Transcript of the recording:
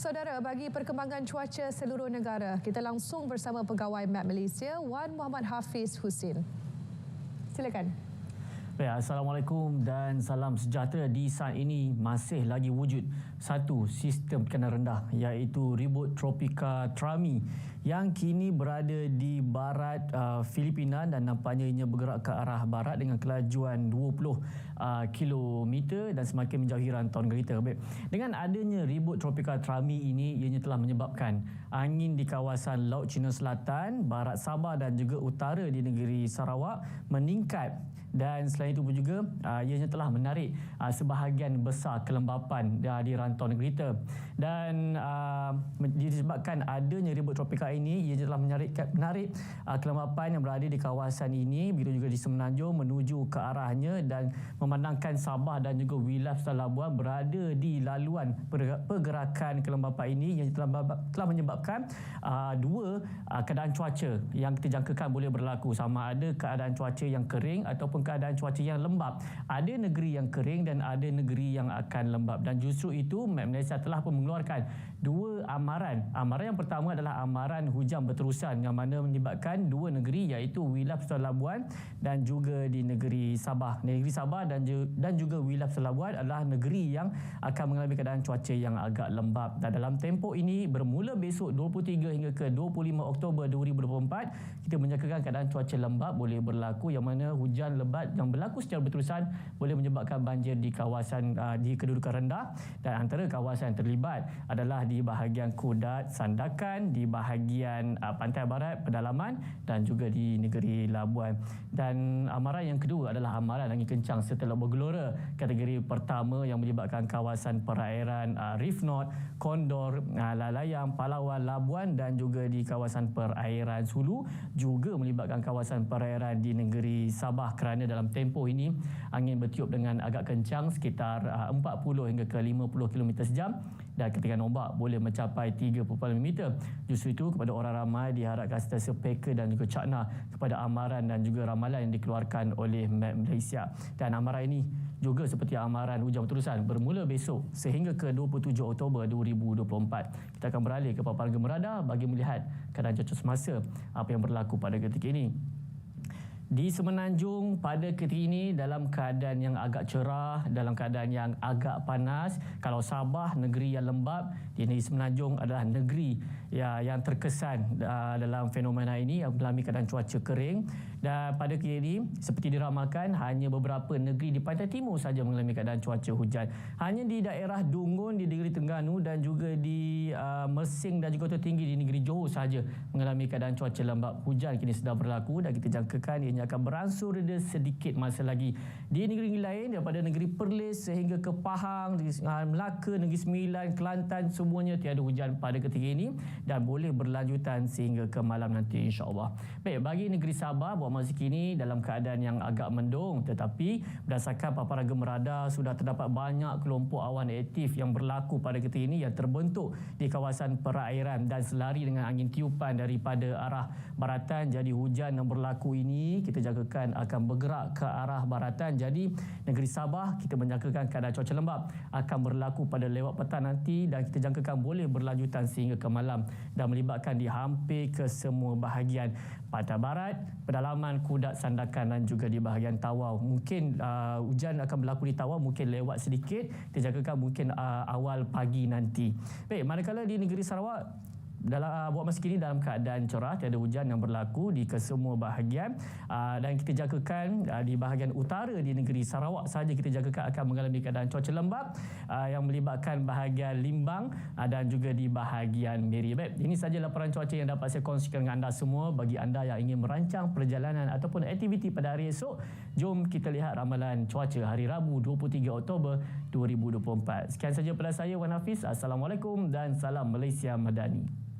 Saudara, bagi perkembangan cuaca seluruh negara, kita langsung bersama pegawai Met Malaysia, Wan Muhammad Hafiz Husin. Silakan. Baik, Assalamualaikum dan salam sejahtera. Di saat ini masih lagi wujud satu sistem tekanan rendah, iaitu ribut tropika Trami yang kini berada di barat Filipina dan nampaknya ianya bergerak ke arah barat dengan kelajuan 20 km dan semakin menjauhi rantauan gelita. Baik, dengan adanya ribut tropika Trami ini, ianya telah menyebabkan angin di kawasan Laut Cina Selatan, barat Sabah dan juga utara di negeri Sarawak meningkat. Dan selain itu pun juga ianya telah menarik sebahagian besar kelembapan di rantauan gelita. Dan disebabkan adanya ribut tropika ini, ianya telah menarik kelembapan yang berada di kawasan ini, begitu juga di Semenanjung menuju ke arahnya dan memandangkan Sabah dan juga wilayah Selatan Labuan berada di laluan pergerakan kelembapan ini yang telah menyebabkan dua keadaan cuaca yang kita jangkakan boleh berlaku, sama ada keadaan cuaca yang kering ataupun keadaan cuaca yang lembap. Ada negeri yang kering dan ada negeri yang akan lembap, dan justru itu Met Malaysia telah pun mengeluarkan dua amaran. Amaran yang pertama adalah amaran hujan berterusan yang mana menyebabkan dua negeri, iaitu wilayah Selatan Labuan dan juga di negeri Sabah. Negeri Sabah dan juga wilayah Selatan Labuan adalah negeri yang akan mengalami keadaan cuaca yang agak lembap. Dan dalam tempoh ini bermula besok 23 hingga ke 25 Oktober 2024, kita menyangkakan keadaan cuaca lembap boleh berlaku, yang mana hujan lebat yang berlaku secara berterusan boleh menyebabkan banjir di kawasan di kedudukan rendah, dan antara kawasan yang terlibat adalah di bahagian Kudat, Sandakan, di bahagian pantai barat, pedalaman dan juga di negeri Labuan. Dan amaran yang kedua adalah amaran angin kencang setelah bergelora kategori pertama yang melibatkan kawasan perairan Reef North, Kondor, Lalayang, Palawan, Labuan dan juga di kawasan perairan Sulu, juga melibatkan kawasan perairan di negeri Sabah, kerana dalam tempoh ini angin bertiup dengan agak kencang sekitar 40 hingga ke 50 km sejam dan ketinggian ombak boleh mencapai 3.5 meter. Justru itu kepada orang ramai diharapkan sentiasa peka dan juga cakna kepada amaran dan juga ramalan yang dikeluarkan oleh Met Malaysia. Dan amaran ini juga seperti amaran hujan berterusan bermula besok sehingga ke 27 Oktober 2024. Kita akan beralih ke paparan gemerada bagi melihat keadaan cuaca semasa apa yang berlaku pada ketika ini. Di Semenanjung pada ketika ini dalam keadaan yang agak cerah, dalam keadaan yang agak panas. Kalau Sabah negeri yang lembap, di negeri Semenanjung adalah negeri yang terkesan dalam fenomena ini yang mengalami keadaan cuaca kering. Dan pada ketika ini seperti diramalkan, hanya beberapa negeri di pantai timur saja mengalami keadaan cuaca hujan. Hanya di daerah Dungun di negeri Terengganu dan juga di Mersing dan juga Kota Tinggi di negeri Johor saja mengalami keadaan cuaca lembap. Hujan kini sedang berlaku dan kita jangkakan ianya akan beransur reda sedikit masa lagi di negeri lain daripada negeri Perlis sehingga ke Pahang, Melaka, Negeri Sembilan, Kelantan, semuanya tiada hujan pada ketika ini dan boleh berlanjutan sehingga ke malam nanti insya-Allah. Baik, bagi negeri Sabah buat masa kini dalam keadaan yang agak mendung, tetapi berdasarkan paparan gemerada sudah terdapat banyak kelompok awan aktif yang berlaku pada ketika ini yang terbentuk di kawasan perairan dan selari dengan angin tiupan daripada arah baratan. Jadi hujan yang berlaku ini kita jangkakan akan bergerak ke arah baratan. Jadi negeri Sabah kita menjangkakan keadaan cuaca lembap akan berlaku pada lewat petang nanti dan kita jangkakan boleh berlanjutan sehingga ke malam dan melibatkan di hampir ke semua bahagian pantai barat, pedalaman, Kudat, Sandakan dan juga di bahagian Tawau. Mungkin hujan akan berlaku di Tawau, mungkin lewat sedikit, kita jangkakan mungkin awal pagi nanti. Baik, manakala di negeri Sarawak buat masa kini dalam keadaan cerah, tiada hujan yang berlaku di kesemua bahagian dan kita jangkakan di bahagian utara di negeri Sarawak saja kita jangkakan akan mengalami keadaan cuaca lembap yang melibatkan bahagian Limbang dan juga di bahagian Miri. Baik, ini sahaja laporan cuaca yang dapat saya kongsikan dengan anda semua. Bagi anda yang ingin merancang perjalanan ataupun aktiviti pada hari esok, jom kita lihat ramalan cuaca hari Rabu 23 Oktober 2024. Sekian saja pada saya, Wan Hafiz. Assalamualaikum dan salam Malaysia Madani.